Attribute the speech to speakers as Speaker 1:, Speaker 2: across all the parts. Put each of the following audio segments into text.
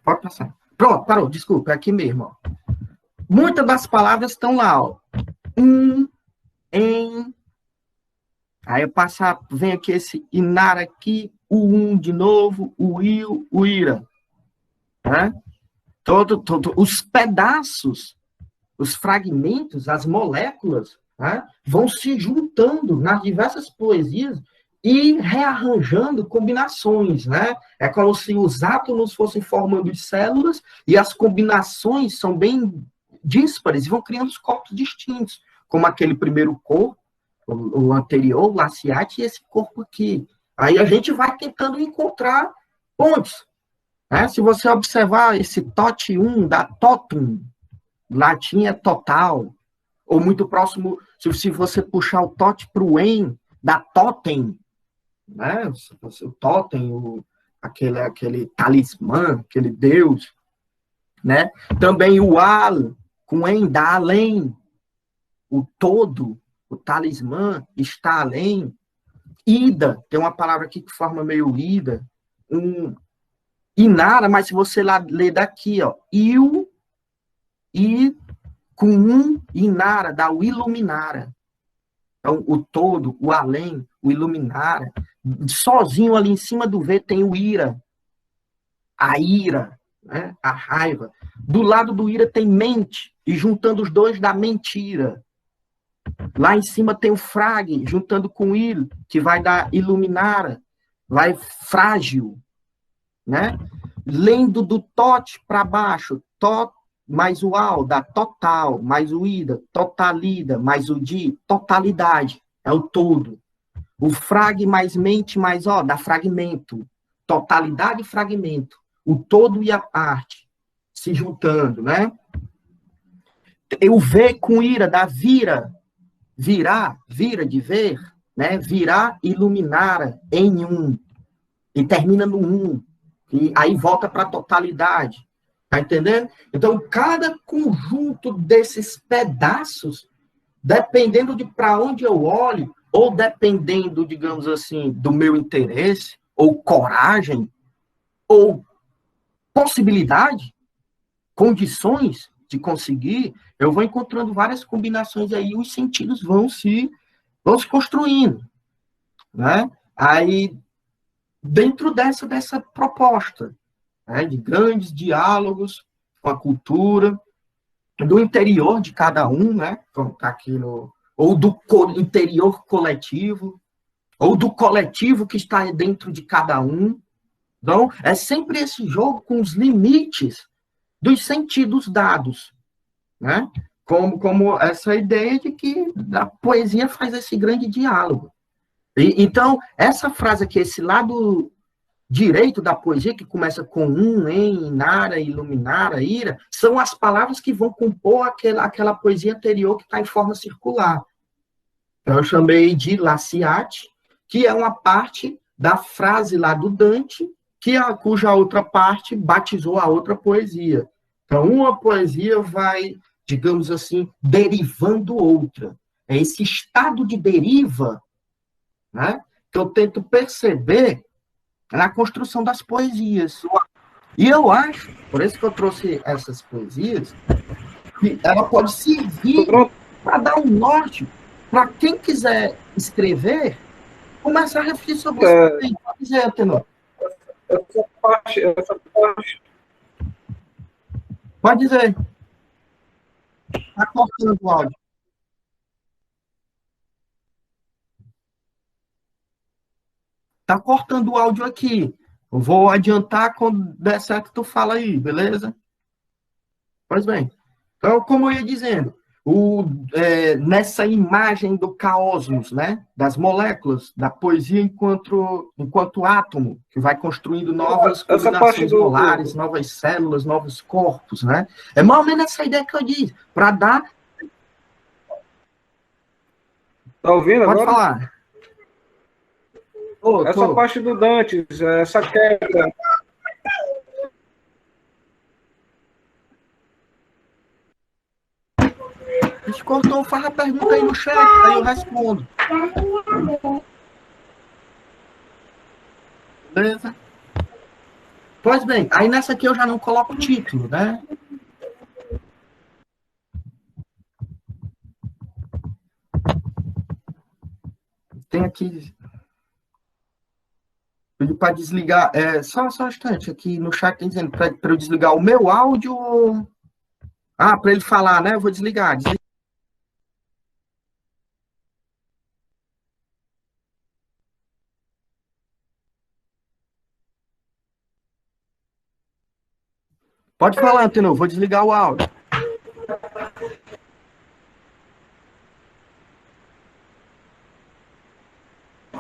Speaker 1: Pode passar. Pronto, parou, desculpa, é aqui mesmo, ó. Muitas das palavras estão lá, ó. Em. Aí eu passar, vem aqui esse inar aqui, o de novo, o il, o ira. Né? Os pedaços, os fragmentos, as moléculas, né, vão se juntando nas diversas poesias e rearranjando combinações, né? É como se os átomos fossem formando células e as combinações são bem díspares e vão criando os corpos distintos, como aquele primeiro corpo, o anterior, o Laciate, e esse corpo aqui. Aí a gente vai tentando encontrar pontos. Né? Se você observar esse TOT 1 da totum, latim é total, ou muito próximo, se você puxar o TOT para o EN, da totem, né? O totem, aquele talismã, aquele deus, né? Também o al, com EN, da além, o todo, o talismã está além. Ida, tem uma palavra aqui que forma meio ida, inara, mas se você lá ler daqui, ó, il, e com inara, dá o iluminara. Então, o todo, o além, o iluminara. Sozinho ali em cima do V tem o ira, a ira, né? A raiva. Do lado do ira tem mente, e juntando os dois dá mentira. Lá em cima tem o frag, juntando com il, que vai dar iluminara, vai frágil, né? Lendo do tot para baixo, tot mais o al, dá total, mais o ida, totalida, mais o di, totalidade, é o todo. O frag mais mente mais ó, dá fragmento, totalidade e fragmento, o todo e a parte se juntando, né? O V com ira dá vira, virar, vira de ver, né? Virar, iluminar em um, e termina no um, e aí volta para a totalidade. Tá entendendo? Então, cada conjunto desses pedaços, dependendo de para onde eu olho, ou dependendo, digamos assim, do meu interesse, ou coragem, ou possibilidade, condições de conseguir, eu vou encontrando várias combinações aí, e os sentidos vão se construindo. Né? Aí, dentro dessa proposta, né, de grandes diálogos com a cultura, do interior de cada um, né, como está aqui ou do interior coletivo, ou do coletivo que está dentro de cada um. Então, é sempre esse jogo com os limites dos sentidos dados, né? Como essa ideia de que a poesia faz esse grande diálogo. Então, essa frase aqui, esse lado direito da poesia, que começa com em, nara, iluminara, ira, são as palavras que vão compor aquela poesia anterior que está em forma circular. Então, eu chamei de Laciate, que é uma parte da frase lá do Dante, cuja outra parte batizou a outra poesia. Então, uma poesia vai, digamos assim, derivando outra. É esse estado de deriva, né, que eu tento perceber na construção das poesias. E eu acho, por isso que eu trouxe essas poesias, que ela pode servir para dar um norte para quem quiser escrever, começar a refletir sobre isso. Pode dizer, Antenor.
Speaker 2: Essa parte.
Speaker 1: Pode dizer. Está cortando o áudio. Está cortando o áudio aqui. Eu vou adiantar quando der certo, tu fala aí, beleza? Pois bem. Então, como eu ia dizendo, nessa imagem do caosmos, né, das moléculas, da poesia enquanto átomo, que vai construindo novas combinações molares, novas células, novos corpos, né? É mais ou menos essa ideia que eu disse, para dar...
Speaker 2: Tá ouvindo
Speaker 1: Pode
Speaker 2: agora?
Speaker 1: falar.
Speaker 2: Essa parte do Dante, essa queda...
Speaker 1: Se cortou, faz a pergunta aí no chat, aí eu respondo. Beleza? Pois bem, aí nessa aqui eu já não coloco o título, né? Tem aqui, pedi para desligar, só um instante, aqui no chat tem dizendo para eu desligar o meu áudio. Ah, para ele falar, né? Eu vou desligar. Pode falar, Antenor, vou desligar o áudio.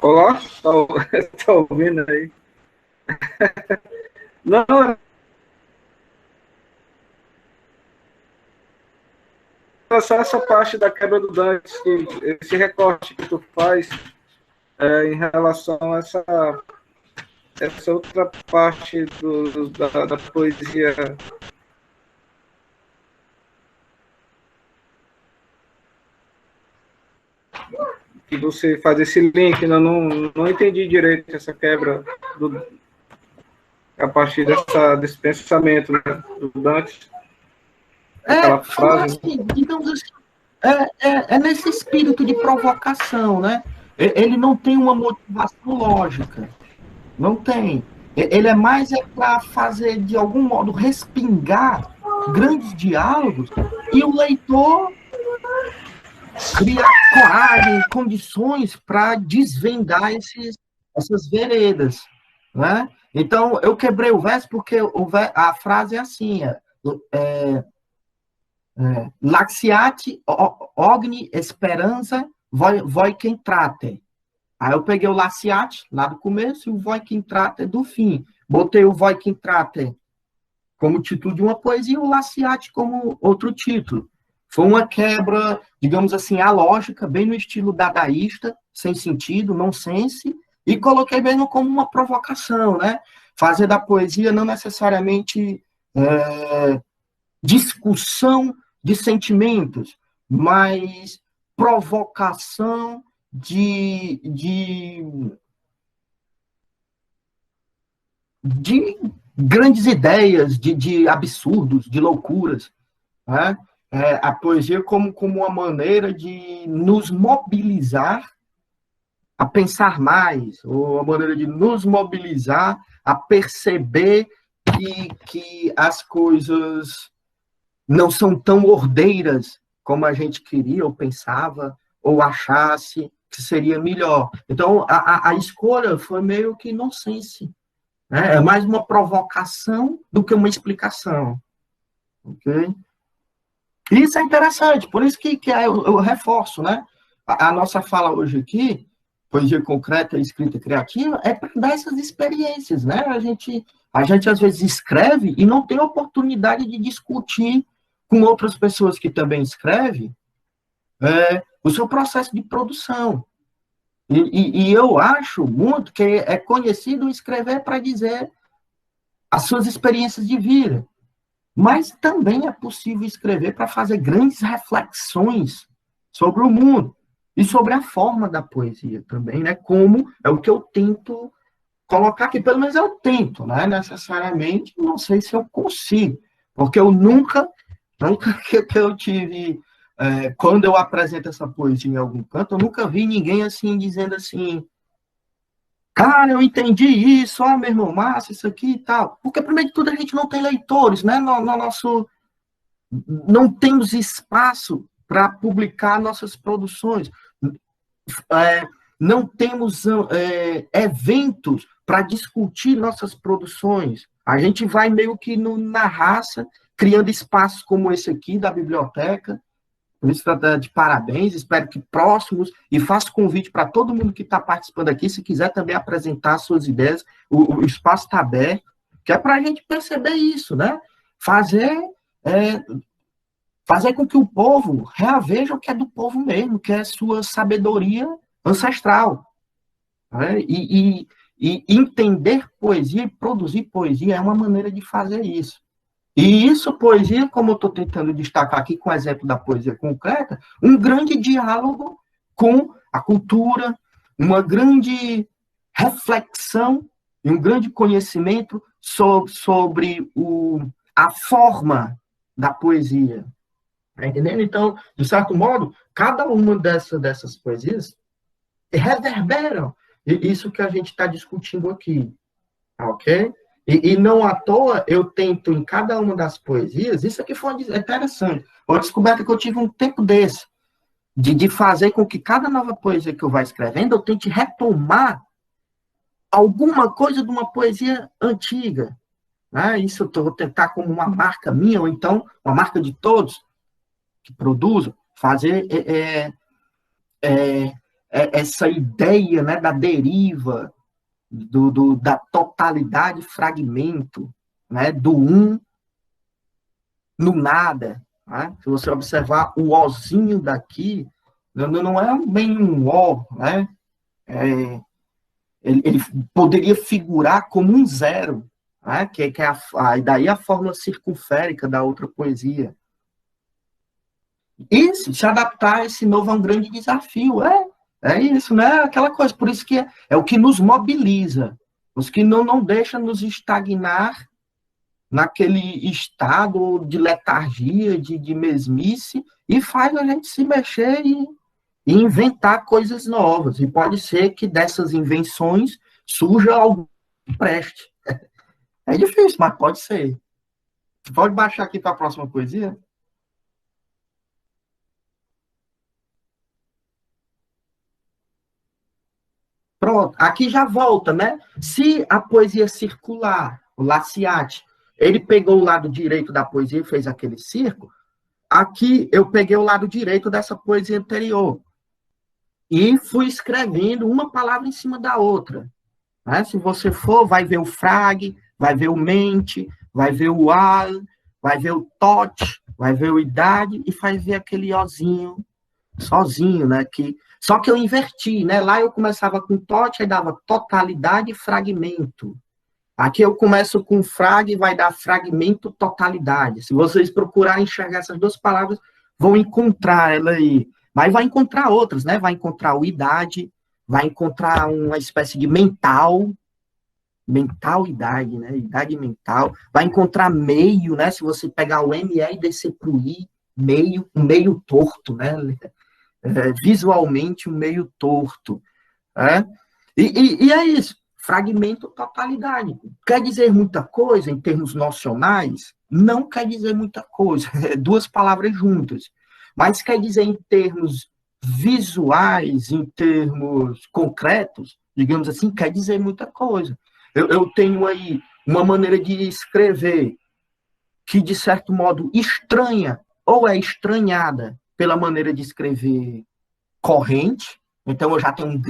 Speaker 2: Olá, tá ouvindo aí? Não, é só essa parte da quebra do Dante, esse recorte que tu faz em relação a essa outra parte da poesia. Que você faz esse link, eu não entendi direito essa quebra a partir desse pensamento, né, do Dante, aquela frase.
Speaker 1: Assim, digamos assim, é nesse espírito de provocação, né? Ele não tem uma motivação lógica, não tem. Ele é mais para fazer, de algum modo, respingar grandes diálogos e o leitor criar coragem, condições para desvendar essas veredas, né? Então, eu quebrei o verso porque a frase é assim, laxiate ogni esperança voi quem trate. Aí eu peguei o laxiate lá do começo e o voi quem trate do fim. Botei o voi quem trate como título de uma poesia e o laxiate como outro título. Foi uma quebra, digamos assim, alógica, bem no estilo dadaísta, sem sentido, nonsense, e coloquei mesmo como uma provocação, né? Fazer da poesia não necessariamente discussão de sentimentos, mas provocação de grandes ideias, de absurdos, de loucuras. Né? A poesia como uma maneira de nos mobilizar a pensar mais, ou a maneira de nos mobilizar a perceber que as coisas não são tão ordeiras como a gente queria, ou pensava, ou achasse que seria melhor. Então, a escolha foi meio que nonsense. Né? É mais uma provocação do que uma explicação. Ok? Isso é interessante, por isso que eu reforço, né? A nossa fala hoje aqui, poesia concreta e escrita criativa, é para dar essas experiências, né? A gente às vezes escreve e não tem oportunidade de discutir com outras pessoas que também escrevem o seu processo de produção. E eu acho muito que é conhecido escrever para dizer as suas experiências de vida. Mas também é possível escrever para fazer grandes reflexões sobre o mundo e sobre a forma da poesia também, né? Como é o que eu tento colocar aqui, pelo menos eu tento, né? Necessariamente, não sei se eu consigo, porque eu nunca que eu tive, quando eu apresento essa poesia em algum canto, eu nunca vi ninguém assim dizendo assim, cara, eu entendi isso, meu irmão, massa, isso aqui e tal. Porque, primeiro de tudo, a gente não tem leitores, né? No nosso não temos espaço para publicar nossas produções, não temos eventos para discutir nossas produções. A gente vai meio que na raça, criando espaços como esse aqui da biblioteca. Por isso, de parabéns, espero que próximos, e faço convite para todo mundo que está participando aqui, se quiser também apresentar suas ideias, o espaço está aberto, que é para a gente perceber isso, né? Fazer com que o povo reaveja o que é do povo mesmo, que é sua sabedoria ancestral. Né? E entender poesia e produzir poesia é uma maneira de fazer isso. E isso, poesia, como eu estou tentando destacar aqui com o exemplo da poesia concreta, um grande diálogo com a cultura, uma grande reflexão e um grande conhecimento sobre a forma da poesia. Tá entendendo? Então, de certo modo, cada uma dessas poesias reverberam isso que a gente está discutindo aqui. Ok? E não à toa eu tento em cada uma das poesias, isso aqui foi interessante, uma descoberta que eu tive um tempo desse, de fazer com que cada nova poesia que eu vá escrevendo, eu tente retomar alguma coisa de uma poesia antiga. Né? Isso eu vou tentar como uma marca minha, ou então uma marca de todos que produzam, fazer essa ideia, né, da deriva, da totalidade fragmento, né, do no nada. Né? Se você observar o ozinho daqui, não é bem um ó, né? Ele poderia figurar como um zero, né? que é daí a fórmula circunférica da outra poesia. E se adaptar a esse novo é um grande desafio. É isso, né? Aquela coisa. Por isso que é o que nos mobiliza. Os que não deixam nos estagnar naquele estado de letargia, de mesmice, e faz a gente se mexer e inventar coisas novas. E pode ser que dessas invenções surja algo que preste. É difícil, mas pode ser. Você pode baixar aqui para a próxima poesia? Pronto, aqui já volta, né? Se a poesia circular, o Laciate, ele pegou o lado direito da poesia e fez aquele círculo, aqui eu peguei o lado direito dessa poesia anterior e fui escrevendo uma palavra em cima da outra. Né? Se você for, vai ver o frag, vai ver o mente, vai ver o al, vai ver o tot, vai ver o idade e vai ver aquele ozinho sozinho, né? Só que eu inverti, né? Lá eu começava com tot, aí dava totalidade e fragmento. Aqui eu começo com frag e vai dar fragmento, totalidade. Se vocês procurarem enxergar essas duas palavras, vão encontrar ela aí. Mas vai encontrar outras, né? Vai encontrar o idade, vai encontrar uma espécie de mentalidade, né? Idade mental. Vai encontrar meio, né? Se você pegar o ME e descer para o I, meio, um meio torto, né? Visualmente um meio torto. E é isso. Fragmento, totalidade. Quer dizer muita coisa em termos nocionais? Não quer dizer muita coisa. Duas palavras juntas. Mas quer dizer em termos visuais, em termos concretos, digamos assim, quer dizer muita coisa. Eu tenho aí uma maneira de escrever que, de certo modo, estranha ou é estranhada pela maneira de escrever corrente. Então, eu já tenho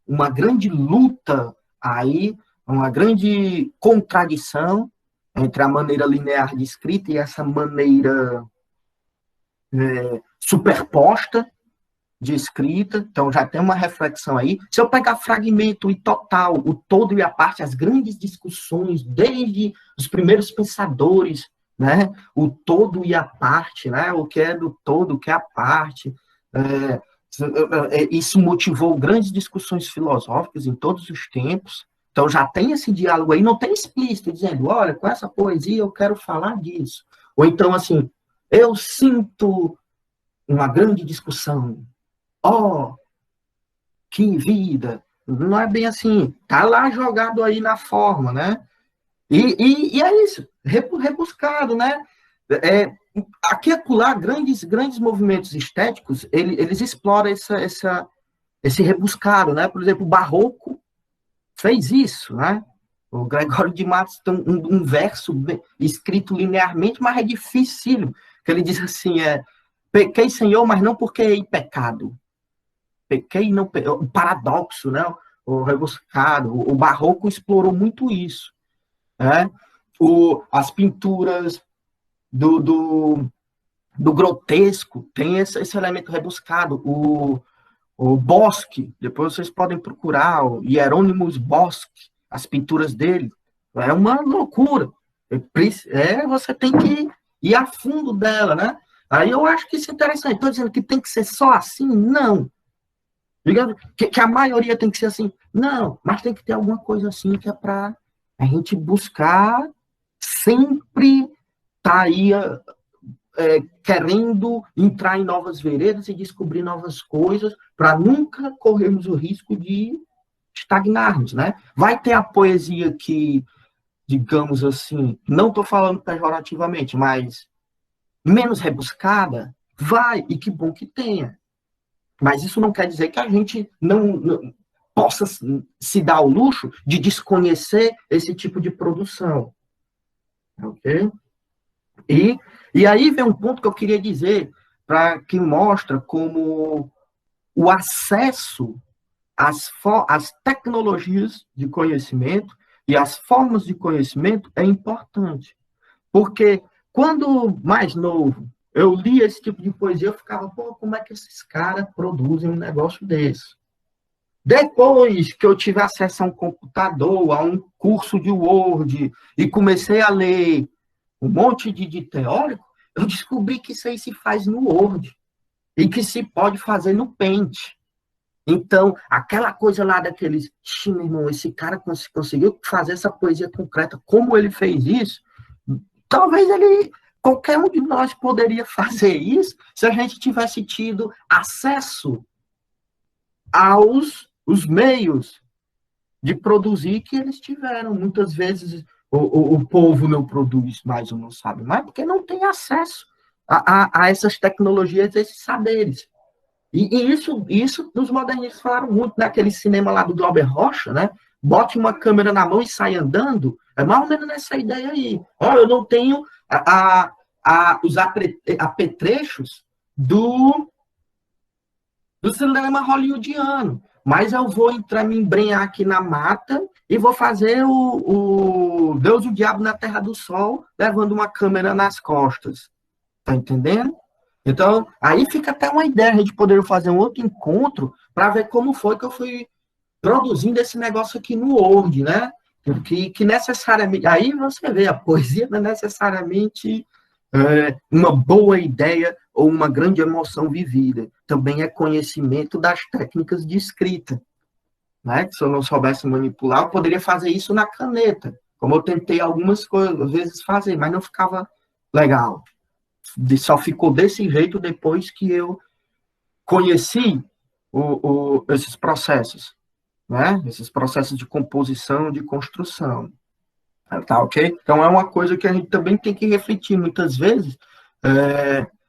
Speaker 1: uma grande luta aí, uma grande contradição entre a maneira linear de escrita e essa maneira superposta de escrita. Então, já tem uma reflexão aí. Se eu pegar fragmento e total, o todo e a parte, as grandes discussões, desde os primeiros pensadores, né? O todo e a parte, né? O que é do todo, o que é a parte. Isso motivou grandes discussões filosóficas em todos os tempos. Então, já tem esse diálogo aí, não tem explícito, dizendo, olha, com essa poesia eu quero falar disso. Ou então, assim, eu sinto uma grande discussão. Oh, que vida! Não é bem assim. Tá lá jogado aí na forma, né? E é isso, rebuscado, né? Aqui e acolá, grandes movimentos estéticos, eles exploram esse rebuscado, né? Por exemplo, o Barroco fez isso, né? O Gregório de Matos tem um verso escrito linearmente, mas é difícil, que ele diz assim, pequei, Senhor, mas não porque hei pecado. Pequei, não, o paradoxo, né? O rebuscado. O Barroco explorou muito isso. Né? As pinturas do grotesco tem esse elemento rebuscado. O Bosque, depois vocês podem procurar, o Hieronymus Bosque, as pinturas dele. É uma loucura. Você tem que ir a fundo dela, né? Aí eu acho que isso é interessante. Estou dizendo que tem que ser só assim? Não. Digamos que a maioria tem que ser assim? Não, mas tem que ter alguma coisa assim que é para A gente buscar sempre tá aí querendo entrar em novas veredas e descobrir novas coisas para nunca corrermos o risco de estagnarmos, né? Vai ter a poesia que, digamos assim, não estou falando pejorativamente, mas menos rebuscada, vai, e que bom que tenha. Mas isso não quer dizer que a gente não possa se dar o luxo de desconhecer esse tipo de produção. Ok? E aí vem um ponto que eu queria dizer, para que mostra como o acesso às tecnologias de conhecimento e às formas de conhecimento é importante. Porque quando mais novo, eu lia esse tipo de poesia, eu ficava, pô, como é que esses caras produzem um negócio desse? Depois que eu tive acesso a um computador, a um curso de Word, e comecei a ler um monte de teórico, eu descobri que isso aí se faz no Word e que se pode fazer no Paint. Então, aquela coisa lá daqueles, meu irmão, esse cara conseguiu fazer essa poesia concreta, como ele fez isso, talvez qualquer um de nós poderia fazer isso se a gente tivesse tido acesso aos os meios de produzir que eles tiveram. Muitas vezes o povo não produz mais ou não sabe mais porque não tem acesso a essas tecnologias, a esses saberes. E isso os modernistas falaram muito naquele cinema lá do Glauber Rocha, né? Bote uma câmera na mão e sai andando. É mais ou menos nessa ideia aí. Oh, eu não tenho os apetrechos do cinema hollywoodiano, mas eu vou me embrenhar aqui na mata e vou fazer o Deus e o Diabo na Terra do Sol, levando uma câmera nas costas. Tá entendendo? Então, aí fica até uma ideia, a gente poderia fazer um outro encontro para ver como foi que eu fui produzindo esse negócio aqui no Word, né? Que necessariamente, aí você vê, a poesia não é necessariamente uma boa ideia ou uma grande emoção vivida. Também é conhecimento das técnicas de escrita. Né? Se eu não soubesse manipular, eu poderia fazer isso na caneta, como eu tentei algumas coisas, às vezes fazer, mas não ficava legal. Só ficou desse jeito depois que eu conheci esses processos, né? Esses processos de composição, de construção. Tá, ok? Então é uma coisa que a gente também tem que refletir muitas vezes.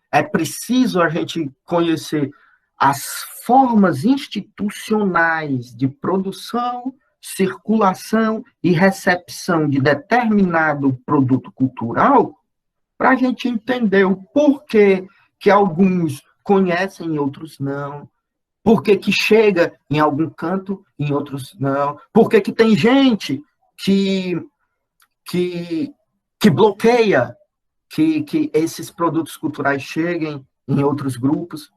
Speaker 1: É preciso a gente conhecer as formas institucionais de produção, circulação e recepção de determinado produto cultural para a gente entender o porquê que alguns conhecem e outros não, porquê que chega em algum canto, em outros não, porquê que tem gente que que, que bloqueia que esses produtos culturais cheguem em outros grupos,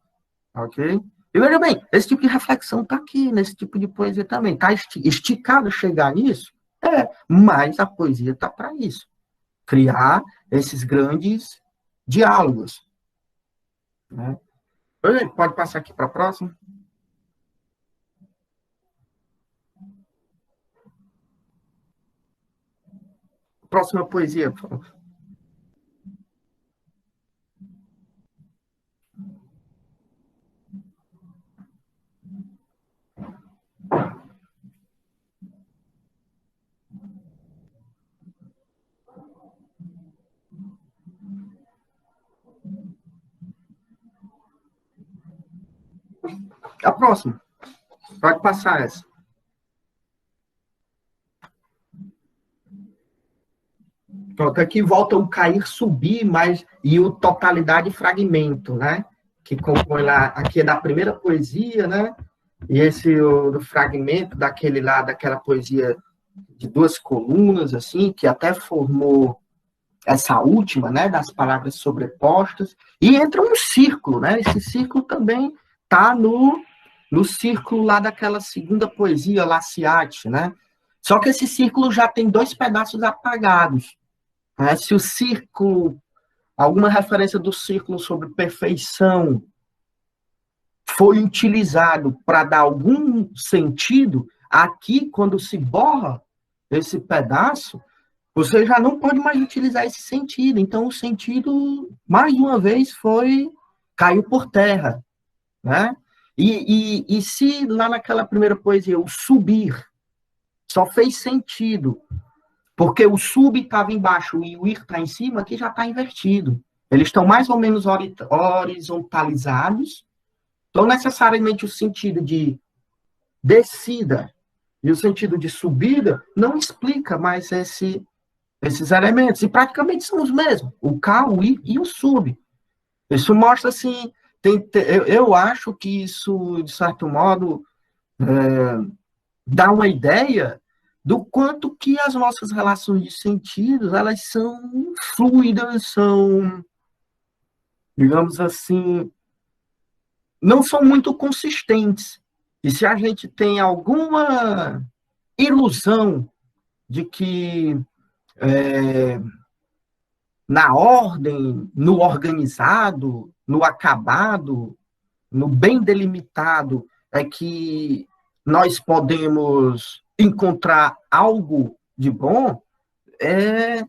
Speaker 1: ok? E veja bem, esse tipo de reflexão está aqui, nesse tipo de poesia também. Está esticado chegar nisso? Mas a poesia está para isso. Criar esses grandes diálogos. Né? Pode passar aqui para a próxima? Próxima poesia, por favor. A próxima. Pode passar essa. Pronto, aqui volta o cair, subir, mas e o totalidade e fragmento, né? Que compõe lá, aqui é da primeira poesia, né? E esse do fragmento daquele lá, daquela poesia de duas colunas, assim, que até formou essa última, né? Das palavras sobrepostas. E entra um círculo, né? Esse círculo também tá no círculo lá daquela segunda poesia, Laciate, né? Só que esse círculo já tem dois pedaços apagados. Se o círculo, alguma referência do círculo sobre perfeição foi utilizado para dar algum sentido, aqui, quando se borra esse pedaço, você já não pode mais utilizar esse sentido. Então, o sentido, mais uma vez, caiu por terra, né? E se lá naquela primeira poesia o subir só fez sentido porque o sub estava embaixo e o ir está em cima, aqui já está invertido. Eles estão mais ou menos horizontalizados, então necessariamente o sentido de descida e o sentido de subida não explica mais esses elementos, e praticamente são os mesmos, o K, o I e o sub. Isso mostra, assim, eu acho que isso, de certo modo, dá uma ideia do quanto que as nossas relações de sentidos, elas são fluidas, são, digamos assim, não são muito consistentes. E se a gente tem alguma ilusão de que na ordem, no organizado, no acabado, no bem delimitado, é que nós podemos encontrar algo de bom, é,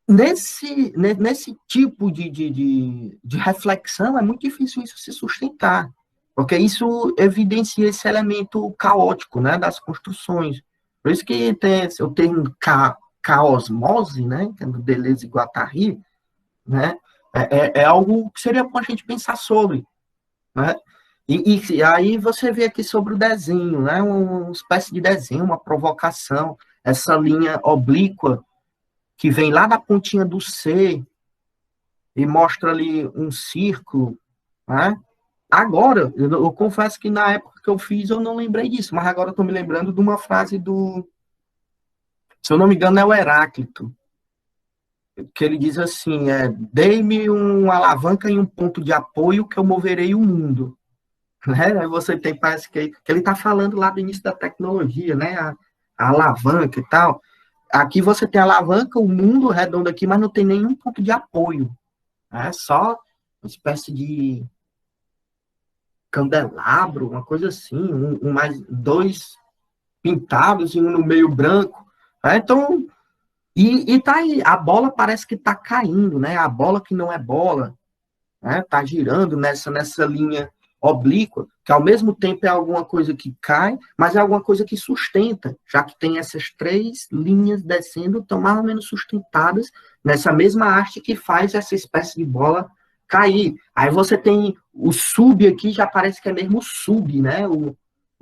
Speaker 1: nesse tipo de reflexão é muito difícil isso se sustentar, porque isso evidencia esse elemento caótico, né, das construções. Por isso que tem o termo caosmose, né, que é do Deleuze e Guattari, né, é algo que seria bom a gente pensar sobre, né? E aí você vê aqui sobre o desenho, né? Uma espécie de desenho, uma provocação, essa linha oblíqua que vem lá da pontinha do C e mostra ali um círculo, né? Agora, eu confesso que na época que eu fiz eu não lembrei disso, mas agora eu estou me lembrando de uma frase se eu não me engano, é o Heráclito, que ele diz assim, dei-me uma alavanca e um ponto de apoio que eu moverei o mundo. Né? Aí você tem, parece que ele está falando lá do início da tecnologia, né? A alavanca e tal. Aqui você tem a alavanca, o mundo redondo aqui, mas não tem nenhum ponto de apoio. É só uma espécie de candelabro, uma coisa assim, mais dois pintados e um no meio branco. Então, e tá aí, a bola parece que está caindo, né? A bola que não é bola, né? Tá girando nessa linha oblíqua, que ao mesmo tempo é alguma coisa que cai, mas é alguma coisa que sustenta, já que tem essas três linhas descendo, estão mais ou menos sustentadas nessa mesma arte que faz essa espécie de bola cair. Aí você tem o sub aqui, já parece que é mesmo o sub, né? O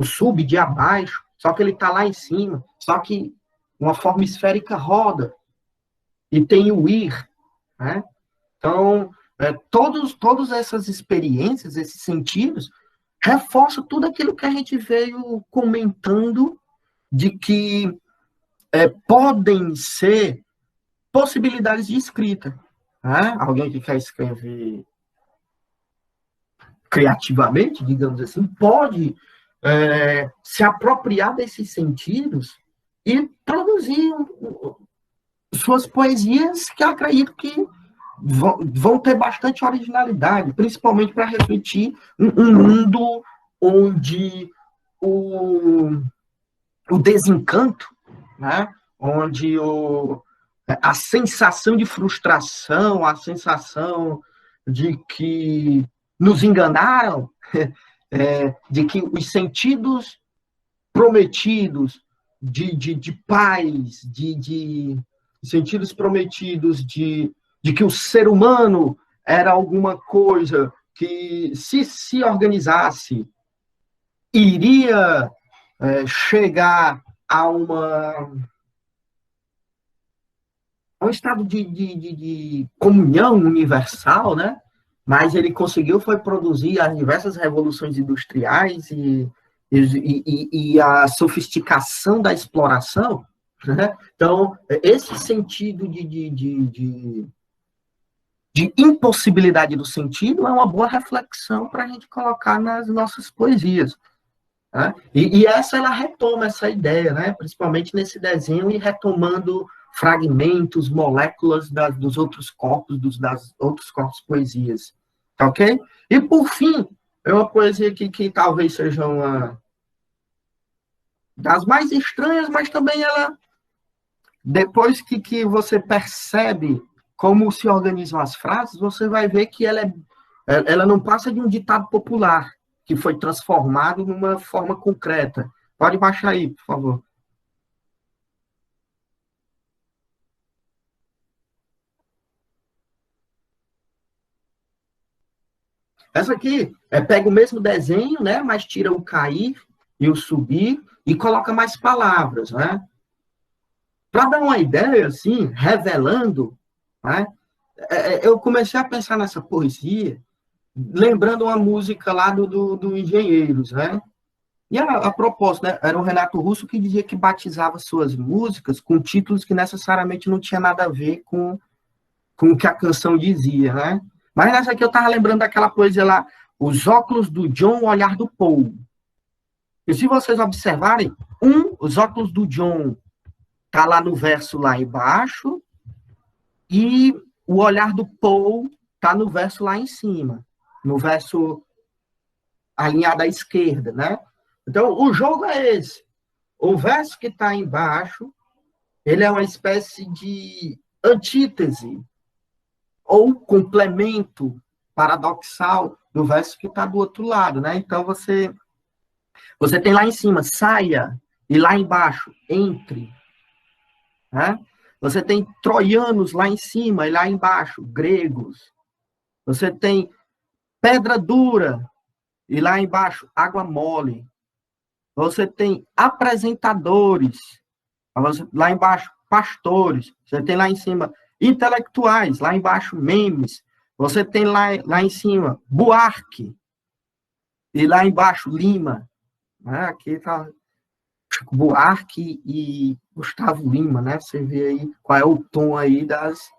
Speaker 1: sub de abaixo, só que ele está lá em cima, só que uma forma esférica roda, e tem o ir, né? Então, todas essas experiências, esses sentidos, reforçam tudo aquilo que a gente veio comentando de que podem ser possibilidades de escrita. Né? Alguém que quer escrever criativamente, digamos assim, pode se apropriar desses sentidos e produzir suas poesias que eu acredito que vão ter bastante originalidade, principalmente para refletir um mundo onde o desencanto, né? Onde a sensação de frustração, a sensação de que nos enganaram, de que os sentidos prometidos de paz, de sentidos prometidos de que o ser humano era alguma coisa que, se organizasse, iria chegar a um estado de comunhão universal, né? Mas ele conseguiu foi produzir as diversas revoluções industriais e a sofisticação da exploração, né? Então, esse sentido de impossibilidade do sentido é uma boa reflexão para a gente colocar nas nossas poesias. Né? E essa ela retoma essa ideia, né? Principalmente nesse desenho e retomando fragmentos, moléculas dos outros corpos, das outros corpos poesias. Tá ok? E por fim, é uma poesia que talvez seja das mais estranhas, mas também ela, depois que você percebe como se organizam as frases, você vai ver que ela não passa de um ditado popular, que foi transformado numa forma concreta. Pode baixar aí, por favor. Essa aqui pega o mesmo desenho, né, mas tira o cair e o subir e coloca mais palavras, né? Para dar uma ideia, assim, revelando, né, eu comecei a pensar nessa poesia, lembrando uma música lá do Engenheiros, né? E a propósito, né, era o Renato Russo que dizia que batizava suas músicas com títulos que necessariamente não tinha nada a ver com o que a canção dizia, né? Mas nessa aqui eu estava lembrando daquela poesia lá, Os óculos do John, o olhar do Paul. E se vocês observarem, os óculos do John tá lá no verso lá embaixo, e o olhar do Paul tá no verso lá em cima, no verso alinhado à esquerda, né? Então, o jogo é esse. O verso que está embaixo, ele é uma espécie de antítese ou complemento paradoxal do verso que está do outro lado, né? Então, você tem lá em cima, saia, e lá embaixo, entre, né? Você tem troianos lá em cima e lá embaixo, gregos. Você tem pedra dura e lá embaixo, água mole. Você tem apresentadores, lá embaixo, pastores. Você tem lá em cima, intelectuais, lá embaixo, memes. Você tem lá em cima, Buarque, e lá embaixo, Lima. Aqui está Buarque e Gustavo Lima, né? Você vê aí qual é o tom aí das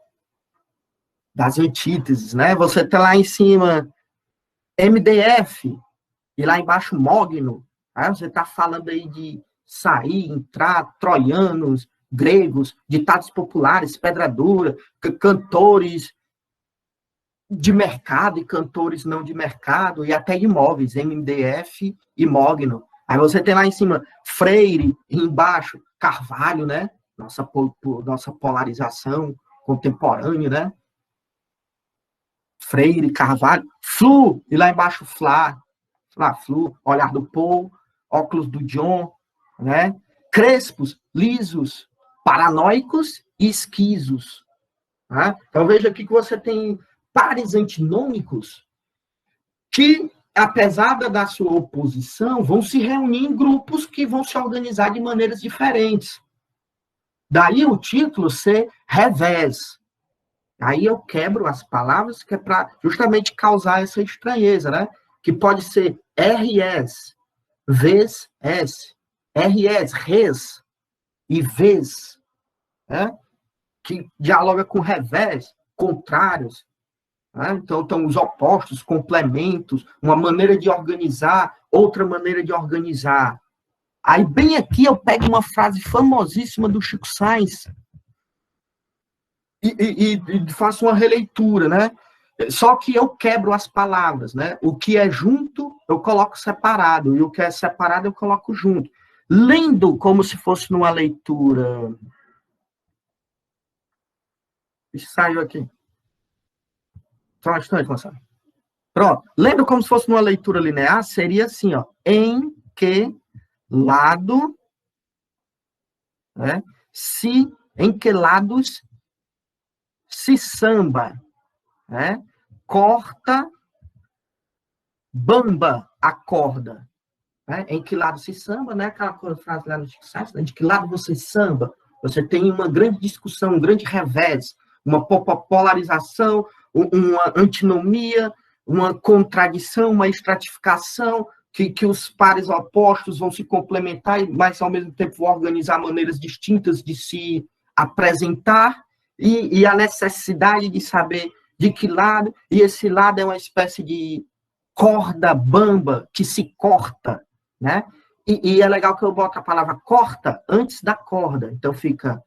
Speaker 1: antíteses, né? Você tem lá em cima MDF e lá embaixo Mogno. Aí você está falando aí de sair, entrar, troianos, gregos, ditados populares, pedra dura, cantores de mercado e cantores não de mercado, e até imóveis, MDF e Mogno. Aí você tem lá em cima Freire, e embaixo Carvalho, né? Nossa polarização contemporânea, né? Freire, Carvalho, Flu, e lá embaixo Flu, Olhar do Paul, Óculos do John, né? Crespos, lisos, paranoicos e esquisos. Né? Então veja aqui que você tem pares antinômicos que, apesar da sua oposição, vão se reunir em grupos que vão se organizar de maneiras diferentes. Daí o título ser revés. Aí eu quebro as palavras que é para justamente causar essa estranheza, né? Que pode ser RS, vez S, RS, res e vez, né? Que dialoga com revés, contrários. Né? Então, os opostos, complementos, uma maneira de organizar, outra maneira de organizar. Aí, bem aqui, eu pego uma frase famosíssima do Chico Sainz e faço uma releitura, né? Só que eu quebro as palavras, né? O que é junto, eu coloco separado, e o que é separado, eu coloco junto. Lendo como se fosse numa leitura. Isso saiu aqui. Só um instante, Marcelo. Pronto. Lendo como se fosse numa leitura linear, seria assim, ó. Em que lado, né? Em que lados se samba, né? Corta, bamba a corda. Né? Em que lado se samba, né? Aquela frase lá no Chico Sainz, né? De que lado você samba? Você tem uma grande discussão, um grande revés, uma polarização, uma antinomia, uma contradição, uma estratificação, que os pares opostos vão se complementar, mas ao mesmo tempo vão organizar maneiras distintas de se apresentar, e a necessidade de saber de que lado, e esse lado é uma espécie de corda bamba que se corta, né? E é legal que eu boto a palavra corta antes da corda. Então fica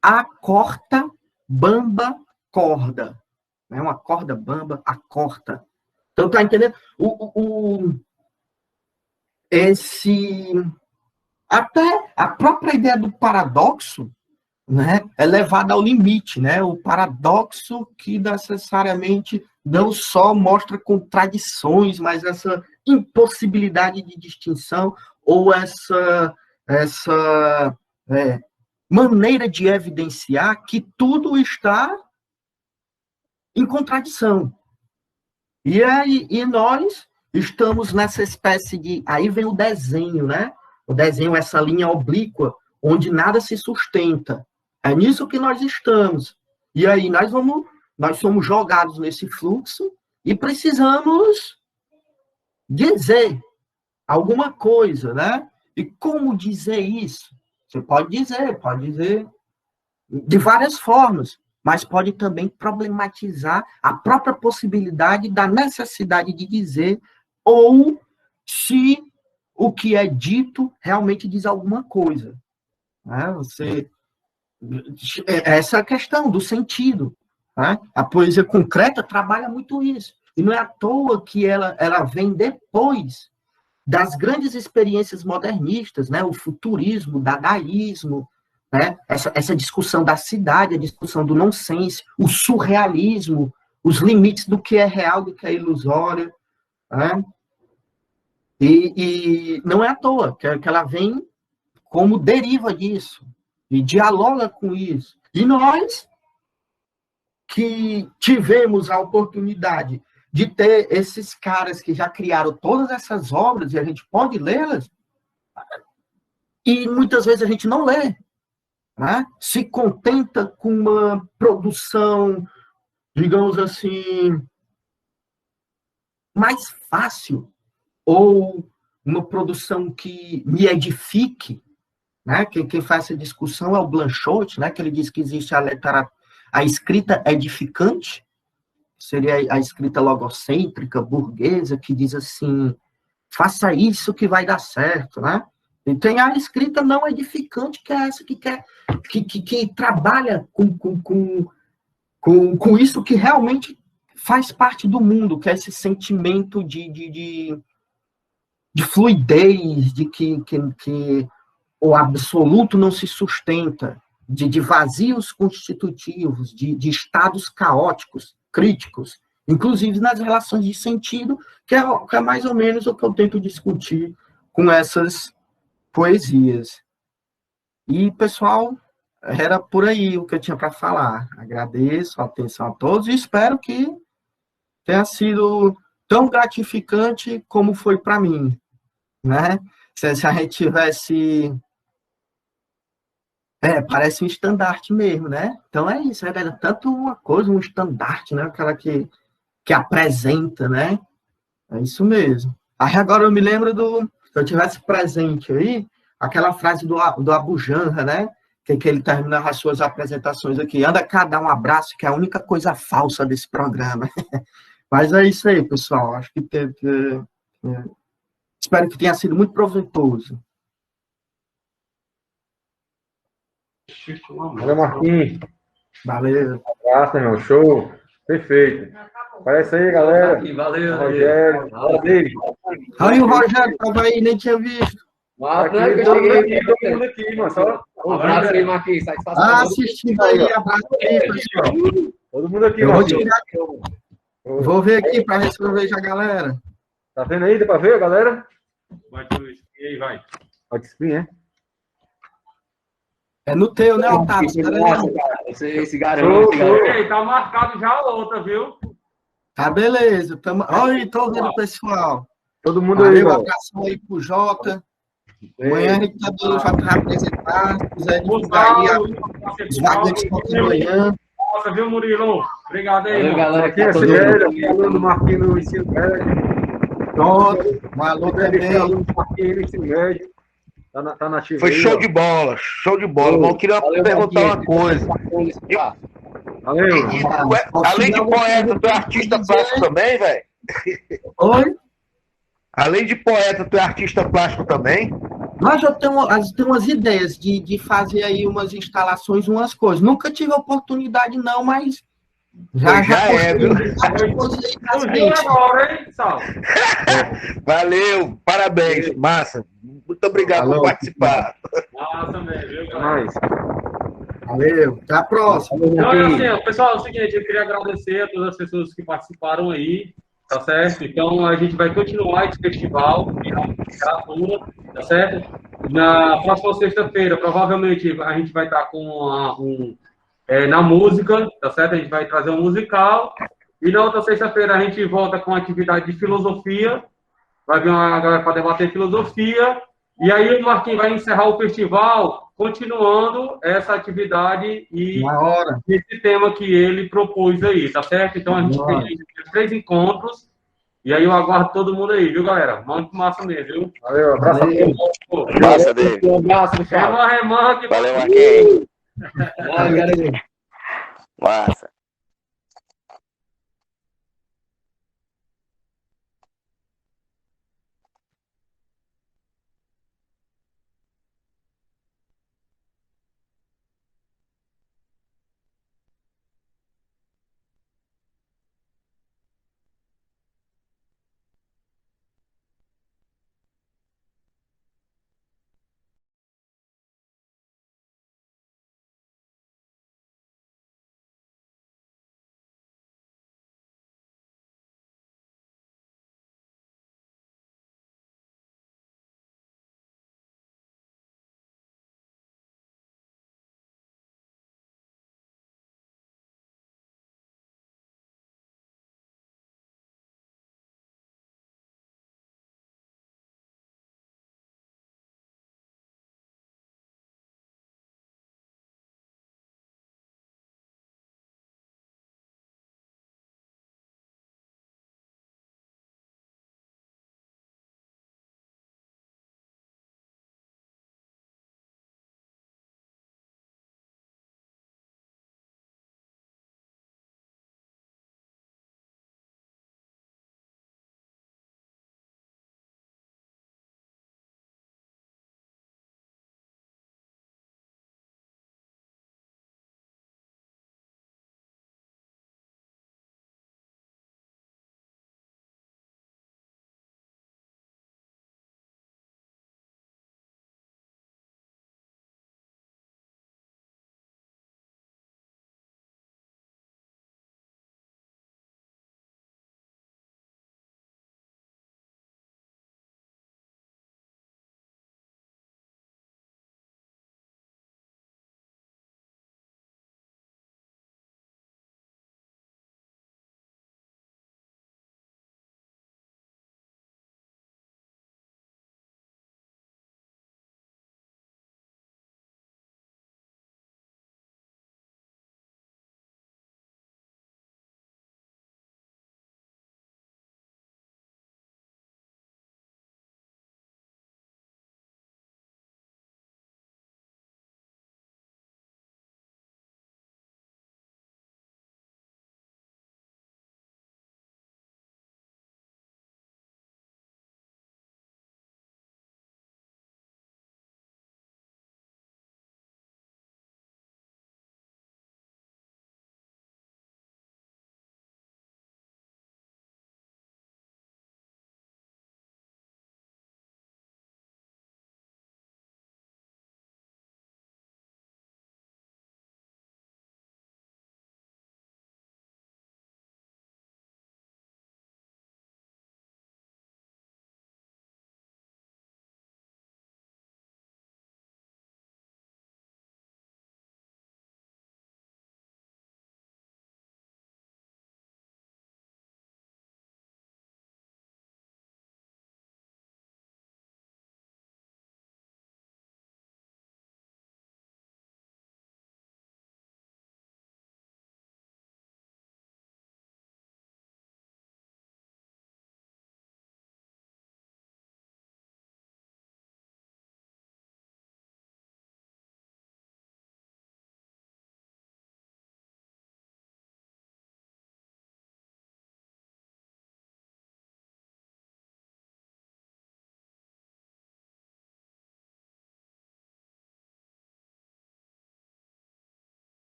Speaker 1: a corta, bamba, corda. Né? Uma corda bamba, a corta. Então tá entendendo? Esse Até a própria ideia do paradoxo, né, é levada ao limite, né? O paradoxo que necessariamente não só mostra contradições, mas essa impossibilidade de distinção ou essa maneira de evidenciar que tudo está em contradição. E nós estamos nessa espécie de... Aí vem o desenho, né? O desenho, essa linha oblíqua, onde nada se sustenta. É nisso que nós estamos. E aí nós somos jogados nesse fluxo e precisamos dizer alguma coisa, né? E como dizer isso? Você pode dizer de várias formas, mas pode também problematizar a própria possibilidade da necessidade de dizer, ou se o que é dito realmente diz alguma coisa. Né? Essa é a questão do sentido. Né? A poesia concreta trabalha muito isso. E não é à toa que ela vem depois das grandes experiências modernistas, né? O futurismo, o dadaísmo, né? Essa discussão da cidade, a discussão do nonsense, o surrealismo, os limites do que é real, do que é ilusório. Né? E não é à toa que ela vem como deriva disso, e dialoga com isso. E nós, que tivemos a oportunidade de ter esses caras que já criaram todas essas obras, e a gente pode lê-las, e muitas vezes a gente não lê, né? Se contenta com uma produção, digamos assim, mais fácil, ou uma produção que me edifique, né? Quem faz essa discussão é o Blanchot, né? Que ele diz que existe a escrita edificante, seria a escrita logocêntrica, burguesa, que diz assim, faça isso que vai dar certo, né? E tem a escrita não edificante, que é essa que trabalha com isso que realmente faz parte do mundo, que é esse sentimento de fluidez, de que o absoluto não se sustenta, de vazios constitutivos, de estados caóticos, críticos, inclusive nas relações de sentido, que é mais ou menos o que eu tento discutir com essas poesias. E, pessoal, era por aí o que eu tinha para falar. Agradeço a atenção a todos e espero que tenha sido tão gratificante como foi para mim, né? Se a gente tivesse... parece um estandarte mesmo, né? Então é isso, era tanto uma coisa, um estandarte, né? Aquela que apresenta, né? É isso mesmo. Aí agora eu me lembro se eu tivesse presente aí, aquela frase do Abu Janra, né? Que ele termina as suas apresentações aqui. Anda cá, dá um abraço, que é a única coisa falsa desse programa. Mas é isso aí, pessoal. Acho que espero que tenha sido muito proveitoso.
Speaker 3: Valeu, Marquinhos.
Speaker 1: Valeu.
Speaker 3: Um abraço, irmão. Show. Perfeito. Aparece aí, galera.
Speaker 4: Valeu,
Speaker 3: Rogério. Valeu.
Speaker 1: Aí o Rogério estava aí, nem tinha visto.
Speaker 3: Todo mundo aqui, mano. Só...
Speaker 4: Um abraço aí, Marquinhos. Satisfação.
Speaker 1: Assistindo aí, abraço aí, pessoal.
Speaker 3: Todo mundo aqui,
Speaker 1: Vou ver aqui para ver se eu vejo a galera.
Speaker 3: Tá vendo aí? Dá para ver, galera?
Speaker 5: Vai, e aí, vai.
Speaker 3: Pode spin, é?
Speaker 1: É no teu, né, Otávio?
Speaker 4: Esse garoto.
Speaker 5: Ei, tá marcado já a outra, viu?
Speaker 1: Tá, beleza. Olha aí, tô vendo o pessoal.
Speaker 3: Todo mundo aí,
Speaker 1: Um abração aí pro Jota. Amanhã a gente também já vai apresentar. Se quiser divulgar aí os vagantes de manhã.
Speaker 5: Nossa, viu, Murilo? Obrigado aí,
Speaker 4: Valeu, galera.
Speaker 3: Aqui é sério, falando Marquinhos no ensino médio.
Speaker 1: Pronto, um alô também.
Speaker 3: Marquinhos no ensino médio. Tá na TV.
Speaker 6: Foi show de bola, show de bola. Mas eu queria perguntar uma coisa.
Speaker 3: Valeu.
Speaker 6: Além de poeta, tu é artista plástico também, velho?
Speaker 1: Oi?
Speaker 6: Além de poeta, tu é artista plástico também?
Speaker 1: Nós já temos umas ideias de fazer aí umas instalações, umas coisas. Nunca tive a oportunidade, não, mas Já
Speaker 6: viu?
Speaker 5: Fugiu agora, hein, Sal?
Speaker 6: Valeu, parabéns, massa. Muito obrigado
Speaker 1: Falou.
Speaker 6: por participar.
Speaker 5: Massa mesmo, viu,
Speaker 2: É
Speaker 5: galera?
Speaker 2: nóis.
Speaker 1: Valeu, até a próxima.
Speaker 5: Então, é assim, ó, pessoal, é o seguinte, eu queria agradecer a todas as pessoas que participaram aí, tá certo? Então, a gente vai continuar esse festival, tá certo? Na próxima sexta-feira, provavelmente, a gente vai estar com na música, tá certo? A gente vai trazer um musical, e na outra sexta-feira a gente volta com a atividade de filosofia, vai vir uma galera para debater filosofia, e aí o Marquinhos vai encerrar o festival continuando essa atividade e
Speaker 1: Uma hora.
Speaker 5: esse tema que ele propôs aí, tá certo? Então a gente tem 3 encontros, e aí eu aguardo todo mundo aí, viu, galera? Muito massa mesmo, viu?
Speaker 2: Valeu, abraço.
Speaker 1: Valeu.
Speaker 6: Massa dele.
Speaker 4: Um abraço, Michel.
Speaker 5: Remã, que
Speaker 6: Valeu, Marquinhos.
Speaker 4: Valeu, galera.
Speaker 6: Massa.